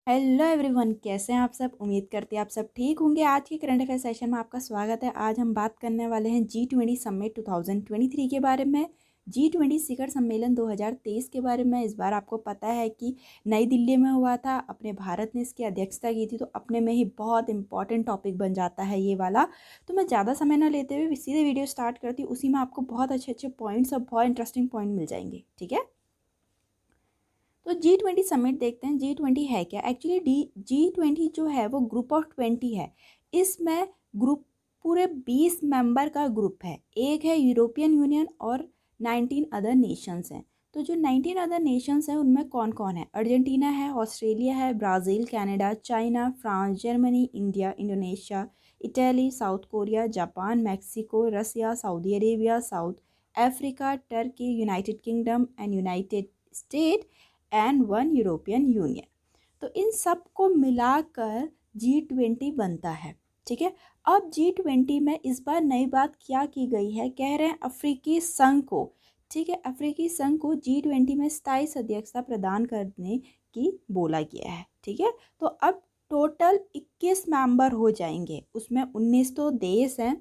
Hello everyone, कैसे हैं आप सब। उम्मीद करते हैं आप सब ठीक होंगे। आज के करंट अफेयर सेशन में आपका स्वागत है। आज हम बात करने वाले हैं G20 समिट 2023 के बारे में, G20 शिखर सम्मेलन 2023 के बारे में। इस बार आपको पता है कि नई दिल्ली में हुआ था, अपने भारत ने इसकी अध्यक्षता की थी, तो अपने में ही बहुत इंपॉर्टेंट टॉपिक बन जाता है ये वाला। तो मैं ज़्यादा समय ना लेते हुए सीधे वीडियो स्टार्ट करती हूँ। उसी में आपको बहुत अच्छे अच्छे पॉइंट्स और बहुत इंटरेस्टिंग पॉइंट मिल जाएंगे। ठीक है, तो G20 समिट देखते हैं। G20 है क्या एक्चुअली। G20 जो है वो ग्रुप ऑफ 20 है। इसमें ग्रुप पूरे 20 मेंबर का ग्रुप है। एक है यूरोपियन यूनियन और 19 अदर नेशंस हैं। तो जो 19 अदर नेशंस हैं उनमें कौन कौन है। अर्जेंटीना है, ऑस्ट्रेलिया है, Brazil, Canada, China, France, Germany, India, Indonesia, Italy, South Korea, Japan, Mexico, Russia, Saudi Arabia, South Africa, Turkey, United Kingdom and United State and 1 European Union. तो इन सब को मिलाकर G20 बनता है। ठीक है, अब G20 में इस बार नई बात क्या की गई है, कह रहे हैं अफ्रीकी संघ को, ठीक है, अफ्रीकी संघ को G20 में स्थायी सदस्यता प्रदान करने की बोला गया है। ठीक है, तो अब टोटल 21 मेंबर हो जाएंगे। उसमें 19 तो देश हैं,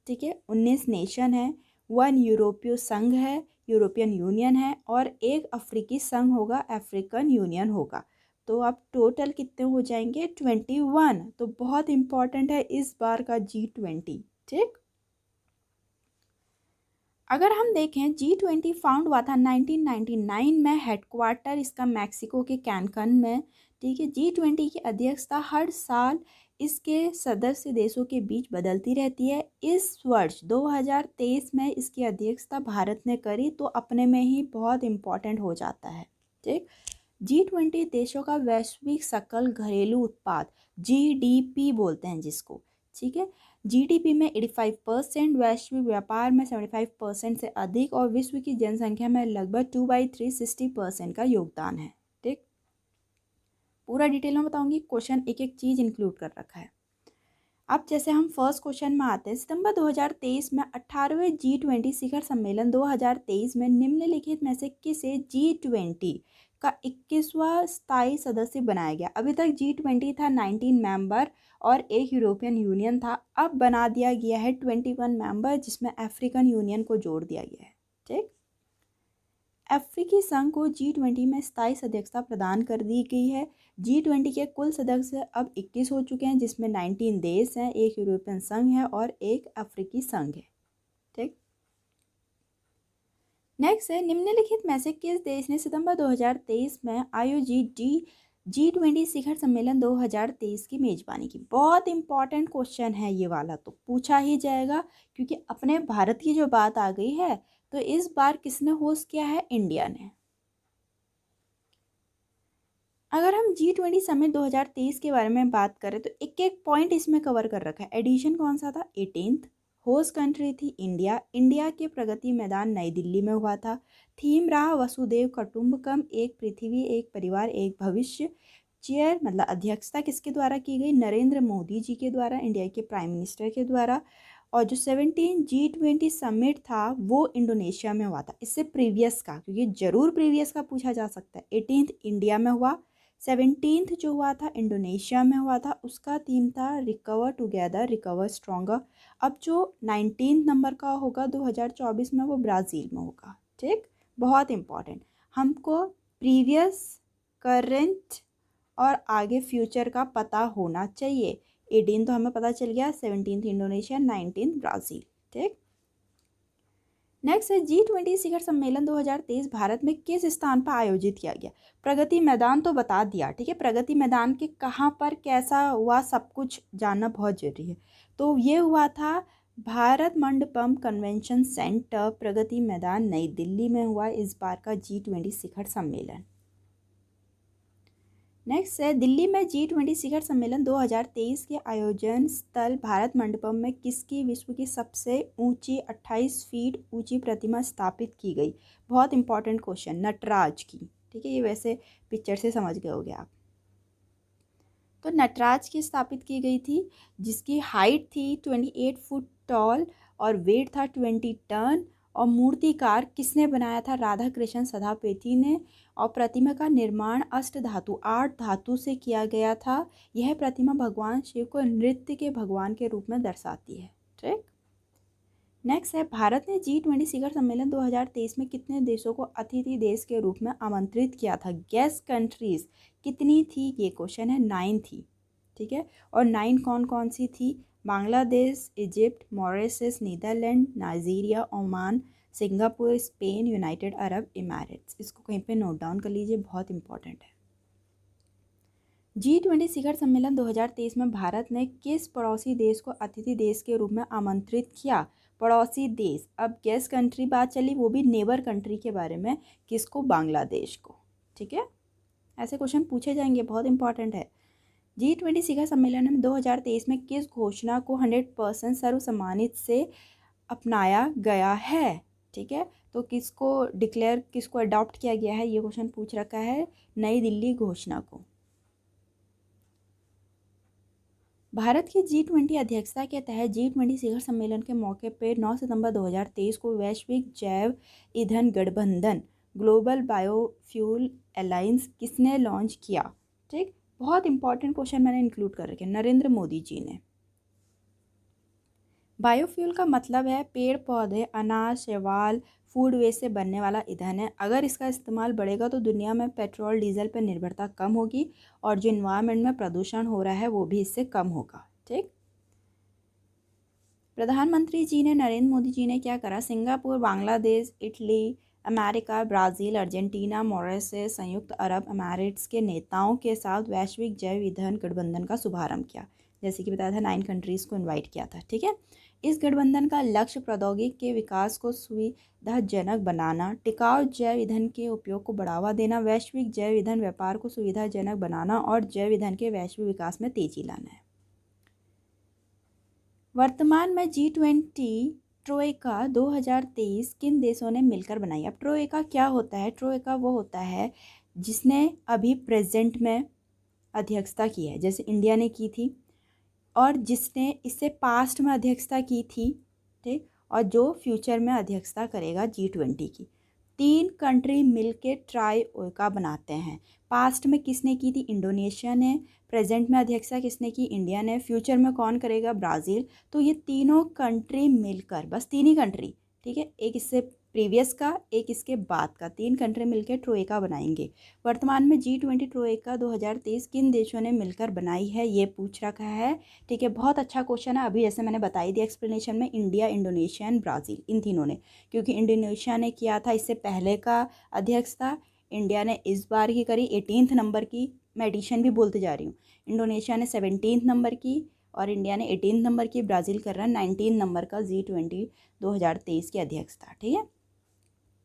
ठीक है, 19 नेशन है, 1 यूरोपीय संघ है, यूरोपियन यूनियन है, और एक अफ्रीकी संघ होगा, अफ्रीकन यूनियन होगा। तो अब टोटल कितने हो जाएंगे, 21। तो बहुत इंपॉर्टेंट है इस बार का G20। ठीक, अगर हम देखें G20 फाउंड हुआ था 1999 में, हेडक्वार्टर इसका मैक्सिको के कैनकन में। ठीक है, G20 की अध्यक्षता हर साल इसके सदस्य देशों के बीच बदलती रहती है। इस वर्ष 2023 में इसकी अध्यक्षता भारत ने करी, तो अपने में ही बहुत इम्पोर्टेंट हो जाता है। ठीक, G20 देशों का वैश्विक सकल घरेलू उत्पाद, GDP बोलते हैं जिसको, ठीक है, GDP में 85%, वैश्विक व्यापार में 75% से अधिक, और विश्व की जनसंख्या में लगभग 2/3 60% का योगदान है। ठीक, पूरा डिटेल में बताऊंगी, क्वेश्चन एक एक चीज़ इंक्लूड कर रखा है। अब जैसे हम फर्स्ट क्वेश्चन में आते हैं, सितंबर 2023 में 18वें G20 शिखर सम्मेलन 2023 में निम्नलिखित में से किसे G20 का 21वां स्थायी सदस्य बनाया गया। अभी तक G20 था 19 मेंबर और एक यूरोपियन यूनियन था, अब बना दिया गया है 21 मेंबर, जिसमें अफ्रीकन यूनियन को जोड़ दिया गया है। ठीक, अफ्रीकी संघ को G20 में स्थायी सदस्यता प्रदान कर दी गई है। G20 के कुल सदस्य अब 21 हो चुके हैं, जिसमें 19 देश हैं, एक यूरोपियन संघ है और एक अफ्रीकी संघ है। ठीक, नेक्स्ट है, निम्नलिखित में से किस देश ने सितंबर 2023 में आयोजित G20 शिखर सम्मेलन 2023 की मेजबानी की। बहुत इंपॉर्टेंट क्वेश्चन है ये वाला, तो पूछा ही जाएगा क्योंकि अपने भारत की जो बात आ गई है। तो इस बार किसने होस्ट किया है, इंडिया ने। अगर हम G20 समिट 2023 के बारे में बात करें तो एक एक पॉइंट इसमें कवर कर रखा है। एडिशन कौन सा था, 18th। होस्ट कंट्री थी इंडिया। इंडिया के प्रगति मैदान नई दिल्ली में हुआ था। थीम रहा वसुदेव कुटुंबकम, एक पृथ्वी एक परिवार एक भविष्य। चेयर मतलब अध्यक्षता किसके द्वारा की गई, नरेंद्र मोदी जी के द्वारा, इंडिया के प्राइम मिनिस्टर के द्वारा। और जो 17 G20 समिट था वो इंडोनेशिया में हुआ था। इससे प्रीवियस का, क्योंकि जरूर प्रीवियस का पूछा जा सकता है, 18th इंडिया में हुआ, 17th जो हुआ था इंडोनेशिया में हुआ था। उसका थीम था रिकवर टुगेदर रिकवर स्ट्रॉन्गर। अब जो 19 नंबर का होगा 2024 में, वो ब्राज़ील में होगा। ठीक, बहुत इंपॉर्टेंट, हमको प्रीवियस, करंट और आगे फ्यूचर का पता होना चाहिए। 18 तो हमें पता चल गया, 17th इंडोनेशिया, 19th ब्राज़ील। ठीक, नेक्स्ट है G20 शिखर सम्मेलन 2023 भारत में किस स्थान पर आयोजित किया गया। प्रगति मैदान तो बता दिया, ठीक है, प्रगति मैदान के कहाँ पर कैसा हुआ सब कुछ जानना बहुत जरूरी है। तो ये हुआ था भारत मंडपम कन्वेंशन सेंटर, प्रगति मैदान, नई दिल्ली में हुआ इस बार का G20 शिखर सम्मेलन। नेक्स्ट है, दिल्ली में G20 शिखर सम्मेलन 2023 के आयोजन स्थल भारत मंडपम में किसकी विश्व की सबसे ऊंची 28 फीट ऊंची प्रतिमा स्थापित की गई। बहुत इंपॉर्टेंट क्वेश्चन, नटराज की। ठीक है, ये वैसे पिक्चर से समझ गए होगे आप। तो नटराज की स्थापित की गई थी, जिसकी हाइट थी 28 फुट टॉल और वेट था 20 टन, और मूर्तिकार किसने बनाया था? राधा कृष्ण सदापेती ने। और प्रतिमा का निर्माण अष्ट धातु 8 धातु से किया गया था। यह प्रतिमा भगवान शिव को नृत्य के भगवान के रूप में दर्शाती है। ठीक। नेक्स्ट है, भारत ने G20 शिखर सम्मेलन 2023 में कितने देशों को अतिथि देश के रूप में आमंत्रित किया था? गेस्ट कंट्रीज कितनी थी? ये क्वेश्चन है। 9 थी। ठीक है। और 9 कौन कौन सी थी? Bangladesh, Egypt, Mauritius, Netherland, Nigeria, Oman, Singapore, Spain, United Arab Emirates. इसको कहीं पे नोट डाउन कर लीजिए, बहुत इंपॉर्टेंट है। G20 शिखर सम्मेलन 2023 में भारत ने किस पड़ोसी देश को अतिथि देश के रूप में आमंत्रित किया? पड़ोसी देश। अब गेस्ट कंट्री बात चली, वो भी नेबर कंट्री के बारे में। किसको? बांग्लादेश को। ठीक है। ऐसे क्वेश्चन पूछे जाएंगे, बहुत इंपॉर्टेंट है। G20 शिखर सम्मेलन में 2023 में किस घोषणा को 100% सर्वसम्मानित से अपनाया गया है? ठीक है। तो किसको डिक्लेयर, किसको अडॉप्ट किया गया है, ये क्वेश्चन पूछ रखा है। नई दिल्ली घोषणा को। भारत की G20 अध्यक्षता के तहत G20 शिखर सम्मेलन के मौके पर 9 सितंबर 2023 को वैश्विक जैव ईंधन गठबंधन ग्लोबल बायोफ्यूल अलायंस किसने लॉन्च किया? ठीक। बहुत इंपॉर्टेंट क्वेश्चन मैंने इंक्लूड कर रखे, नरेंद्र मोदी जी ने। बायोफ्यूल का मतलब है पेड़ पौधे, अनाज, शैवाल, फूड वेस्ट से बनने वाला ईंधन है। अगर इसका इस्तेमाल बढ़ेगा तो दुनिया में पेट्रोल डीजल पर निर्भरता कम होगी और जो इन्वायरमेंट में प्रदूषण हो रहा है वो भी इससे कम होगा। ठीक। प्रधानमंत्री जी ने, नरेंद्र मोदी जी ने क्या करा? Singapore, Bangladesh, Italy, America, Brazil, Argentina, Mauritius, संयुक्त अरब अमीरात के नेताओं के साथ वैश्विक जैव ईंधन गठबंधन का शुभारंभ किया। जैसे कि बताया था, 9 कंट्रीज़ को इनवाइट किया था। ठीक है। इस गठबंधन का लक्ष्य प्रौद्योगिकी के विकास को सुविधाजनक बनाना, टिकाऊ जैव ईंधन के उपयोग को बढ़ावा देना, वैश्विक जैव ईंधन व्यापार को सुविधाजनक बनाना और जैव ईंधन के वैश्विक विकास में तेजी लाना है। वर्तमान में G20 ट्रोइका 2023 किन देशों ने मिलकर बनाई? अब ट्रोइका क्या होता है? ट्रोइका वो होता है जिसने अभी प्रेजेंट में अध्यक्षता की है, जैसे इंडिया ने की थी, और जिसने इससे पास्ट में अध्यक्षता की थी। ठीक। और जो फ्यूचर में अध्यक्षता करेगा G20 की। 3 कंट्री मिलके ट्राइओका बनाते हैं। पास्ट में किसने की थी? इंडोनेशिया ने। प्रेजेंट में अध्यक्षता किसने की? इंडिया ने। फ्यूचर में कौन करेगा? ब्राज़ील। तो ये तीनों कंट्री मिलकर, बस 3 ही कंट्री, ठीक है, एक इससे प्रीवियस का, एक इसके बाद का, 3 कंट्री मिलकर ट्रोइका बनाएंगे। वर्तमान में G20 ट्रोइका 2023 किन देशों ने मिलकर बनाई है, ये पूछ रखा है। ठीक है। बहुत अच्छा क्वेश्चन है। अभी जैसे मैंने बताई दिया एक्सप्लेनेशन में, इंडिया, इंडोनेशिया एंड ब्राज़ील, इन तीनों ने। क्योंकि इंडोनेशिया ने किया था इससे पहले का अध्यक्षता, इंडिया ने इस बार की करी 18th नंबर की। मैं एडिशन भी बोलते जा रही हूँ। इंडोनेशिया ने 17th नंबर की और इंडिया ने 18th नंबर की। ब्राज़ील कर रहा है 19 नंबर का G20 2023 की अध्यक्षता। ठीक है।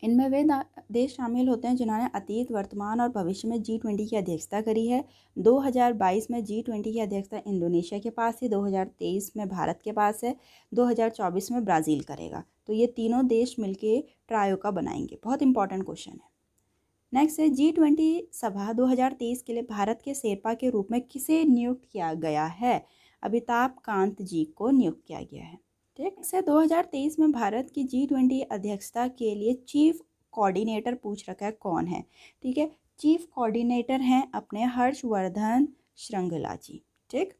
इनमें वे देश शामिल होते हैं जिन्होंने अतीत, वर्तमान और भविष्य में G20 की अध्यक्षता करी है। 2022 में G20 की अध्यक्षता इंडोनेशिया के पास थी, 2023 में भारत के पास है, 2024 में ब्राज़ील करेगा। तो ये तीनों देश मिलके ट्राइओका बनाएंगे। बहुत इंपॉर्टेंट क्वेश्चन है। नेक्स्ट है, G20 सभा 2023 के लिए भारत के शेरपा के रूप में किसे नियुक्त किया गया है? अमिताभ कांत जी को नियुक्त किया गया है। ठीक है। 2023 में भारत की G20 अध्यक्षता के लिए चीफ कोऑर्डिनेटर पूछ रखा है, कौन है? ठीक है। चीफ कोऑर्डिनेटर हैं अपने हर्षवर्धन श्रृंगला जी। ठीक।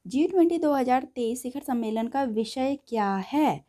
G20 2023 शिखर सम्मेलन का विषय क्या है?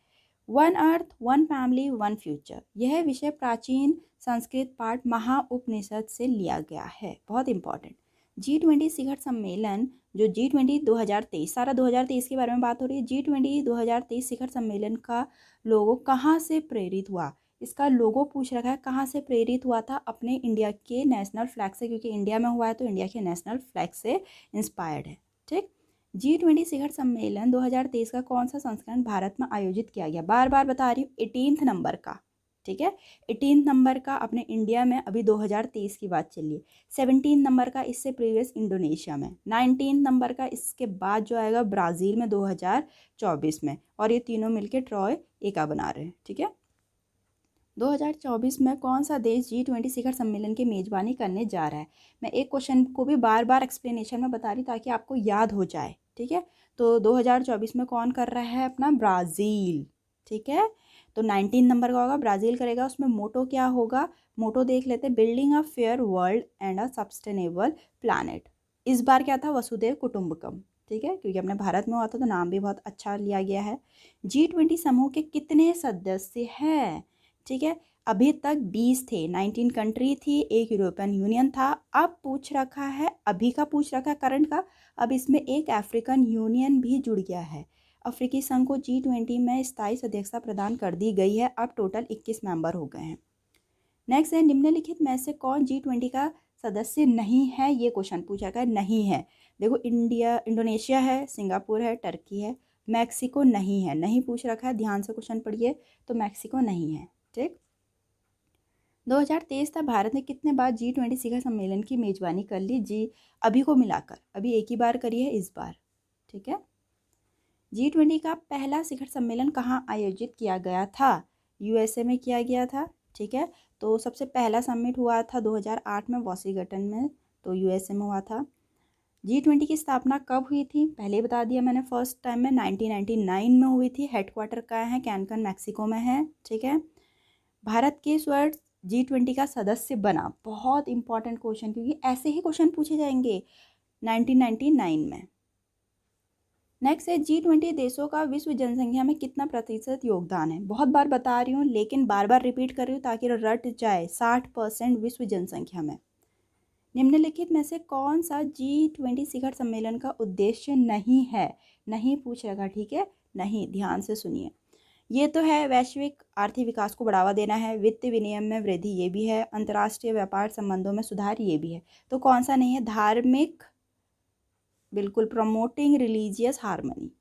One earth, one family, one future. यह विषय प्राचीन संस्कृत पाठ महाउपनिषद से लिया गया है। बहुत इंपॉर्टेंट। G20 शिखर सम्मेलन, जो G20 2023, सारा 2023 के बारे में बात हो रही है। G20 2023 शिखर सम्मेलन का लोगो कहाँ से प्रेरित हुआ? इसका लोगो पूछ रखा है, कहाँ से प्रेरित हुआ था? अपने इंडिया के नेशनल फ्लैग से, क्योंकि इंडिया में हुआ है तो इंडिया के नेशनल फ्लैग से इंस्पायर्ड है। ठीक। G20 शिखर सम्मेलन 2023 का कौन सा संस्करण भारत में आयोजित किया गया? बार बार बता रही हूँ, 18th नंबर का। ठीक है। 18th नंबर का अपने इंडिया में अभी 2023 की बात चलिए। 17th नंबर का इससे प्रीवियस इंडोनेशिया में। 19th नंबर का इसके बाद जो आएगा ब्राज़ील में 2024 में। और ये तीनों मिलके ट्रोइका बना रहे हैं। ठीक है। 2024 में कौन सा देश G20 शिखर सम्मेलन की मेजबानी करने जा रहा है? मैं एक क्वेश्चन को भी बार बार एक्सप्लेनेशन में बता रही ताकि आपको याद हो जाए। ठीक है। तो 2024 में कौन कर रहा है? अपना ब्राज़ील। ठीक है। तो 19 नंबर का होगा, ब्राज़ील करेगा। उसमें मोटो क्या होगा, मोटो देख लेते हैं, building a fair world and a sustainable planet. इस बार क्या था, वसुधैव कुटुंबकम, ठीक है, क्योंकि अपने भारत में हुआ था तो नाम भी बहुत अच्छा लिया गया है। G20 समूह के कितने सदस्य हैं, ठीक है, अभी तक 20 थे, 19 कंट्री थी, एक यूरोपियन यूनियन था। अब पूछ रखा है, अभी का पूछ रखा है, करंट का, अब इसमें एक अफ्रीकन यूनियन भी जुड़ गया है। अफ्रीकी संघ को G20 में स्थायी सदस्यता प्रदान कर दी गई है। अब टोटल 21 मेंबर हो गए हैं। नेक्स्ट है, निम्नलिखित में से कौन G20 का सदस्य नहीं है, ये क्वेश्चन पूछा गया, नहीं है। देखो, इंडोनेशिया है, सिंगापुर है, टर्की है, मैक्सिको नहीं है, नहीं पूछ रखा है, ध्यान से क्वेश्चन पढ़िए, तो मैक्सिको नहीं है, ठीक। 2023 तक भारत ने कितने बार G20 शिखर सम्मेलन की मेजबानी कर ली, जी अभी को मिलाकर, अभी एक ही बार करी है इस बार, ठीक है। G20 का पहला शिखर सम्मेलन कहाँ आयोजित किया गया था, USA में किया गया था, ठीक है। तो सबसे पहला समिट हुआ था 2008 में वॉशिंगटन में, तो USA में हुआ था। G20 की स्थापना कब हुई थी, पहले बता दिया मैंने, फर्स्ट टाइम में 1999 में हुई थी। हेडक्वार्टर कहाँ है, कैनकन मैक्सिको में है, ठीक है। भारत किस वर्ष G20 का सदस्य बना, बहुत इंपॉर्टेंट क्वेश्चन, क्योंकि ऐसे ही क्वेश्चन पूछे जाएंगे। 1999 में। नेक्स्ट है, G20 देशों का विश्व जनसंख्या में कितना प्रतिशत योगदान है, बहुत बार बता रही हूँ लेकिन बार बार रिपीट कर रही हूँ ताकि रट जाए, 60% विश्व जनसंख्या में। निम्नलिखित में से कौन सा G20 शिखर सम्मेलन का उद्देश्य नहीं है, नहीं पूछ रखा, ठीक है, नहीं, ध्यान से सुनिए। ये तो है, वैश्विक आर्थिक विकास को बढ़ावा देना है, वित्त विनिमय में वृद्धि, ये भी है, अंतर्राष्ट्रीय व्यापार संबंधों में सुधार, ये भी है। तो कौन सा नहीं है, धार्मिक, बिल्कुल, प्रमोटिंग रिलीजियस हार्मनी,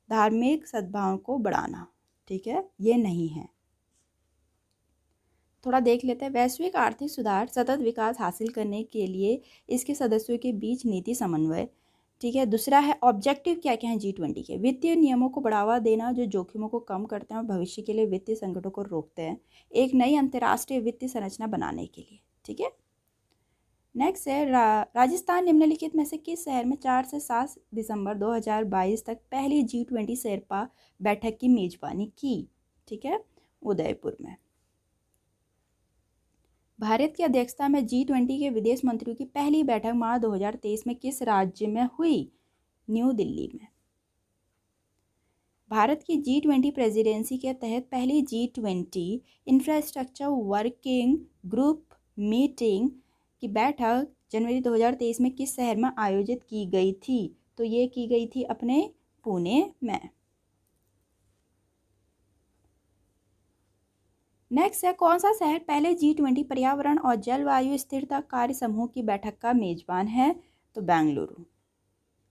धार्मिक सद्भाव को बढ़ाना, ठीक है, ये नहीं है। थोड़ा देख लेते हैं, वैश्विक आर्थिक सुधार, सतत विकास हासिल करने के लिए इसके सदस्यों के बीच नीति समन्वय, ठीक है। दूसरा है, ऑब्जेक्टिव क्या क्या है G20 के, वित्तीय नियमों को बढ़ावा देना जो जोखिमों को कम करते हैं और भविष्य के लिए वित्तीय संकटों को रोकते हैं, एक नई अंतर्राष्ट्रीय वित्तीय संरचना बनाने के लिए, ठीक है। नेक्स्ट है, राजस्थान निम्नलिखित में से किस शहर में 4 से 7 दिसंबर 2022 तक पहली G20 शेरपा बैठक की मेजबानी की, ठीक है, उदयपुर में। भारत की अध्यक्षता में G20 के विदेश मंत्रियों की पहली बैठक मार्च 2023 में किस राज्य में हुई, न्यू दिल्ली में। भारत की G20 प्रेसिडेंसी के तहत पहली G20 infrastructure working group meeting की बैठक जनवरी 2023 में किस शहर में आयोजित की गई थी, तो ये की गई थी अपने पुणे में। नेक्स्ट है, कौन सा शहर पहले G20 पर्यावरण और जलवायु स्थिरता कार्य समूह की बैठक का मेजबान है, तो बेंगलुरु।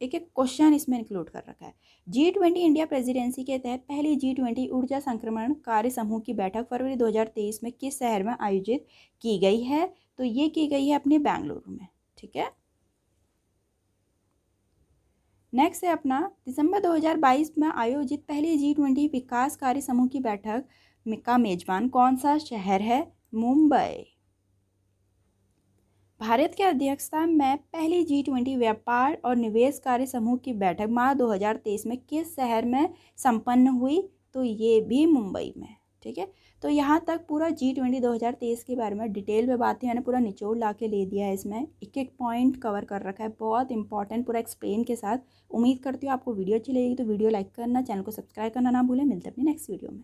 एक एक क्वेश्चन इसमें इंक्लूड कर रखा है। G20 इंडिया प्रेसिडेंसी के तहत पहली G20 ऊर्जा संक्रमण कार्य समूह की बैठक फरवरी 2023 में किस शहर में आयोजित की गई है, तो ये की गई है अपने बेंगलुरु में, ठीक है। नेक्स्ट है अपना, दिसंबर 2022 में आयोजित पहली G20 विकास कार्य समूह की बैठक का मेजबान कौन सा शहर है, मुंबई। भारत की अध्यक्षता में पहली G20 व्यापार और निवेश कार्य समूह की बैठक मार्च 2023 में किस शहर में संपन्न हुई, तो ये भी मुंबई में, ठीक है। तो यहाँ तक पूरा G20 2023 के बारे में डिटेल में बातें मैंने पूरा निचोड़ ला के ले दिया है, इसमें एक एक पॉइंट कवर कर रखा है, बहुत इंपॉर्टेंट, पूरा एक्सप्लेन के साथ। उम्मीद करती हूँ आपको वीडियो अच्छी लगेगी, तो वीडियो लाइक करना, चैनल को सब्सक्राइब करना ना भूलें। मिलते हैं अपनी नेक्स्ट वीडियो में।